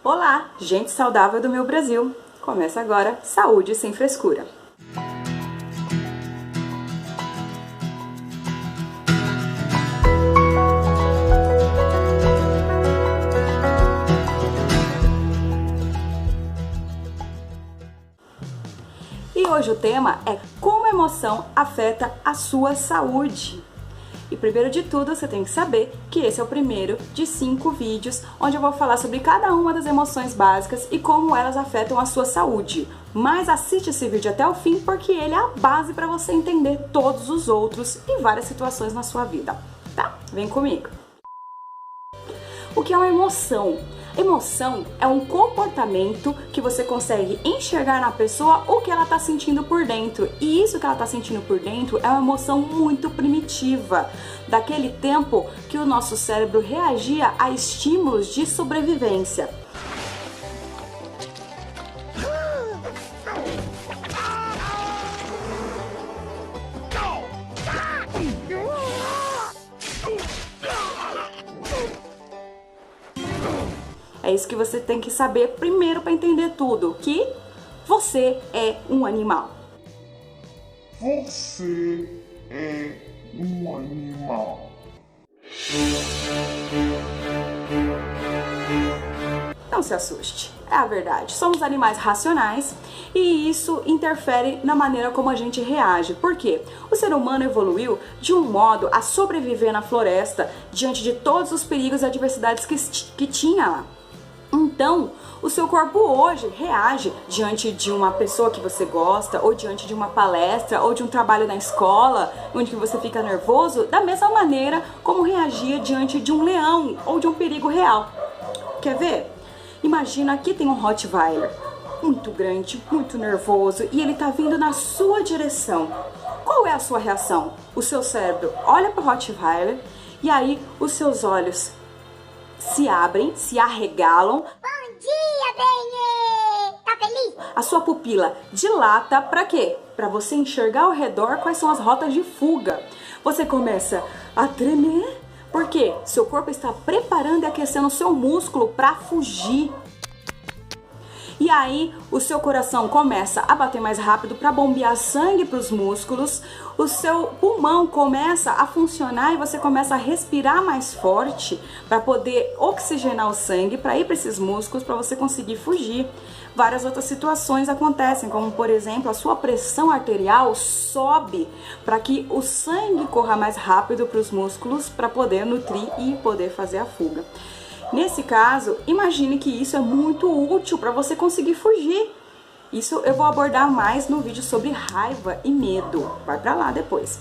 Olá, gente saudável do meu Brasil! Começa agora Saúde Sem Frescura. E hoje o tema é como a emoção afeta a sua saúde. E primeiro de tudo, você tem que saber que esse é o primeiro de 5 vídeos onde eu vou falar sobre cada uma das emoções básicas e como elas afetam a sua saúde. Mas assiste esse vídeo até o fim porque ele é a base para você entender todos os outros e várias situações na sua vida, tá? Vem comigo! O que é uma emoção? Emoção é um comportamento que você consegue enxergar na pessoa o que ela está sentindo por dentro. E isso que ela está sentindo por dentro é uma emoção muito primitiva, daquele tempo que o nosso cérebro reagia a estímulos de sobrevivência. É isso que você tem que saber primeiro para entender tudo, que você é um animal. Você é um animal. Não se assuste, é a verdade. Somos animais racionais e isso interfere na maneira como a gente reage. Por quê? O ser humano evoluiu de um modo a sobreviver na floresta diante de todos os perigos e adversidades que tinha lá. Então, o seu corpo hoje reage diante de uma pessoa que você gosta, ou diante de uma palestra, ou de um trabalho na escola, onde você fica nervoso, da mesma maneira como reagia diante de um leão ou de um perigo real. Quer ver? Imagina, aqui tem um Rottweiler, muito grande, muito nervoso, e ele tá vindo na sua direção. Qual é a sua reação? O seu cérebro olha para o Rottweiler e aí os seus olhos se abrem, se arregalam. Bom dia, Benê! Tá feliz? A sua pupila dilata para quê? Para você enxergar ao redor quais são as rotas de fuga. Você começa a tremer, porque seu corpo está preparando e aquecendo o seu músculo para fugir. E aí, o seu coração começa a bater mais rápido para bombear sangue para os músculos, o seu pulmão começa a funcionar e você começa a respirar mais forte para poder oxigenar o sangue, para ir para esses músculos, para você conseguir fugir. Várias outras situações acontecem, como por exemplo, a sua pressão arterial sobe para que o sangue corra mais rápido para os músculos para poder nutrir e poder fazer a fuga. Nesse caso, imagine que isso é muito útil para você conseguir fugir. Isso eu vou abordar mais no vídeo sobre raiva e medo. Vai para lá depois.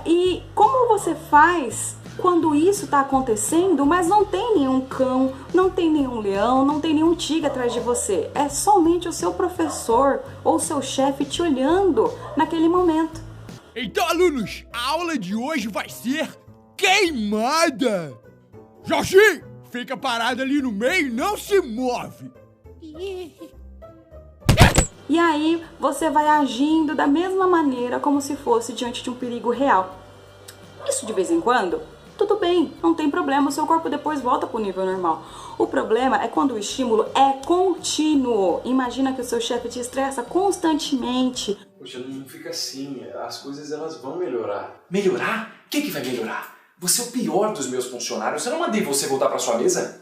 E como você faz quando isso está acontecendo, mas não tem nenhum cão, não tem nenhum leão, não tem nenhum tigre atrás de você? É somente o seu professor ou o seu chefe te olhando naquele momento. Então, alunos, a aula de hoje vai ser queimada. Jorginho, fica parado ali no meio e não se move. E aí você vai agindo da mesma maneira como se fosse diante de um perigo real. Isso de vez em quando, tudo bem, não tem problema, o seu corpo depois volta para o nível normal. O problema é quando o estímulo é contínuo. Imagina que o seu chefe te estressa constantemente. Poxa, não fica assim, as coisas elas vão melhorar. Melhorar? O que vai melhorar? Você é o pior dos meus funcionários. Eu não mandei você voltar para sua mesa?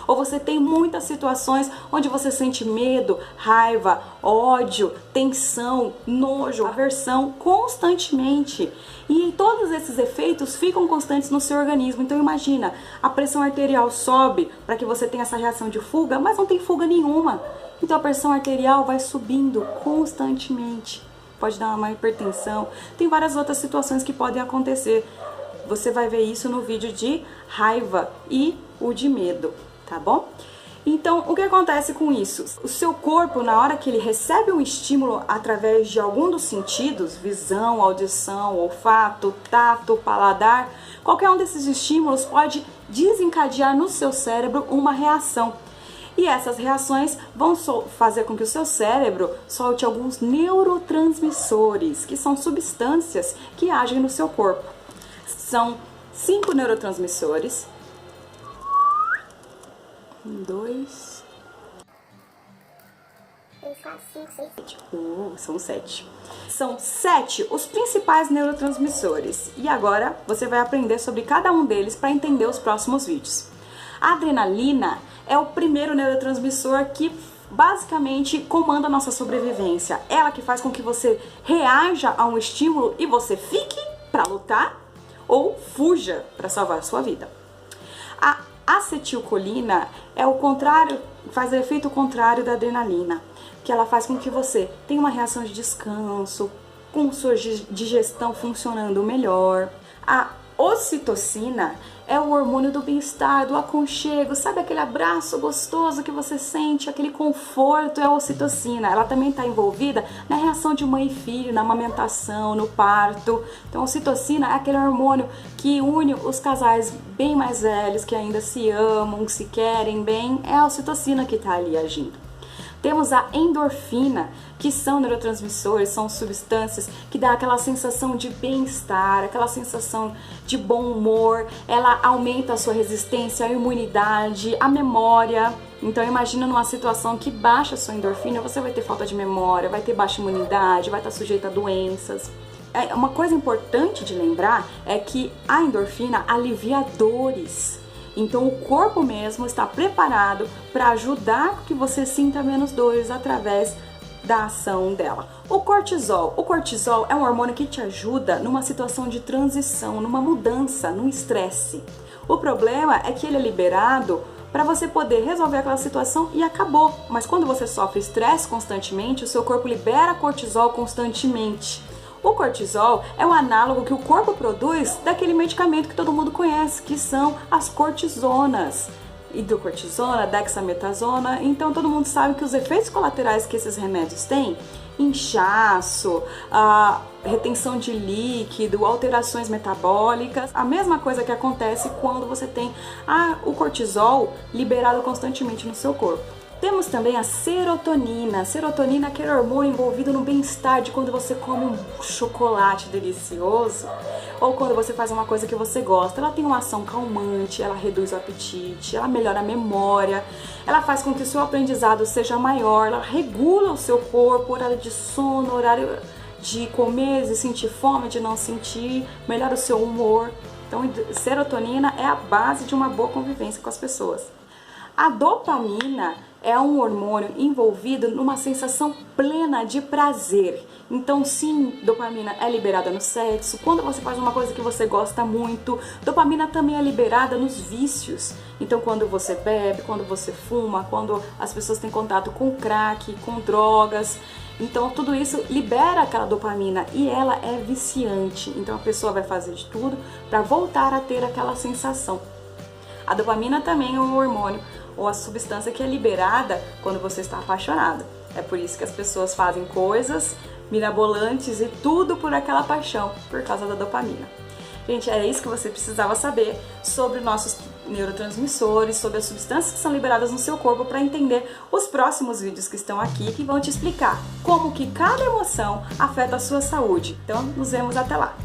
Ou você tem muitas situações onde você sente medo, raiva, ódio, tensão, nojo, aversão constantemente. E todos esses efeitos ficam constantes no seu organismo. Então imagina, a pressão arterial sobe para que você tenha essa reação de fuga, mas não tem fuga nenhuma. Então a pressão arterial vai subindo constantemente. Pode dar uma hipertensão, tem várias outras situações que podem acontecer. Você vai ver isso no vídeo de raiva e o de medo, tá bom? Então, o que acontece com isso? O seu corpo, na hora que ele recebe um estímulo através de algum dos sentidos, visão, audição, olfato, tato, paladar, qualquer um desses estímulos pode desencadear no seu cérebro uma reação. E essas reações vão fazer com que o seu cérebro solte alguns neurotransmissores, que são substâncias que agem no seu corpo. São 5 neurotransmissores. 1, 2, 3, 4, 5, 6, 7. São 7. São 7 os principais neurotransmissores. E agora você vai aprender sobre cada um deles para entender os próximos vídeos. A adrenalina é o primeiro neurotransmissor que basicamente comanda a nossa sobrevivência. Ela que faz com que você reaja a um estímulo e você fique para lutar ou fuja para salvar a sua vida. A acetilcolina é o contrário, faz o efeito contrário da adrenalina, que ela faz com que você tenha uma reação de descanso, com sua digestão funcionando melhor. A ocitocina é o hormônio do bem-estar, do aconchego, sabe aquele abraço gostoso que você sente, aquele conforto, é a ocitocina. Ela também está envolvida na reação de mãe e filho, na amamentação, no parto. Então a ocitocina é aquele hormônio que une os casais bem mais velhos, que ainda se amam, se querem bem, é a ocitocina que está ali agindo. Temos a endorfina, que são neurotransmissores, são substâncias que dá aquela sensação de bem-estar, aquela sensação de bom humor, ela aumenta a sua resistência, a imunidade, a memória. Então imagina numa situação que baixa a sua endorfina, você vai ter falta de memória, vai ter baixa imunidade, vai estar sujeito a doenças. Uma coisa importante de lembrar é que a endorfina alivia dores. Então o corpo mesmo está preparado para ajudar que você sinta menos dores através da ação dela. O cortisol é um hormônio que te ajuda numa situação de transição, numa mudança, num estresse. O problema é que ele é liberado para você poder resolver aquela situação e acabou. Mas quando você sofre estresse constantemente, o seu corpo libera cortisol constantemente. O cortisol é o análogo que o corpo produz daquele medicamento que todo mundo conhece, que são as cortisonas. Hidrocortisona, dexametasona. Então todo mundo sabe que os efeitos colaterais que esses remédios têm, inchaço, retenção de líquido, alterações metabólicas, a mesma coisa que acontece quando você tem o cortisol liberado constantemente no seu corpo. Temos também a serotonina. A serotonina é aquele hormônio envolvido no bem-estar de quando você come um chocolate delicioso ou quando você faz uma coisa que você gosta. Ela tem uma ação calmante, ela reduz o apetite, ela melhora a memória, ela faz com que o seu aprendizado seja maior, ela regula o seu corpo, horário de sono, horário de comer, de sentir fome, de não sentir, melhora o seu humor. Então, serotonina é a base de uma boa convivência com as pessoas. A dopamina é um hormônio envolvido numa sensação plena de prazer. Então sim, dopamina é liberada no sexo, quando você faz uma coisa que você gosta muito. Dopamina também é liberada nos vícios. Então quando você bebe, quando você fuma, quando as pessoas têm contato com crack, com drogas. Então tudo isso libera aquela dopamina e ela é viciante. Então a pessoa vai fazer de tudo para voltar a ter aquela sensação. A dopamina também é um hormônio ou a substância que é liberada quando você está apaixonado. É por isso que as pessoas fazem coisas mirabolantes e tudo por aquela paixão, por causa da dopamina. Gente, é isso que você precisava saber sobre nossos neurotransmissores, sobre as substâncias que são liberadas no seu corpo para entender os próximos vídeos que estão aqui, que vão te explicar como que cada emoção afeta a sua saúde. Então, nos vemos até lá!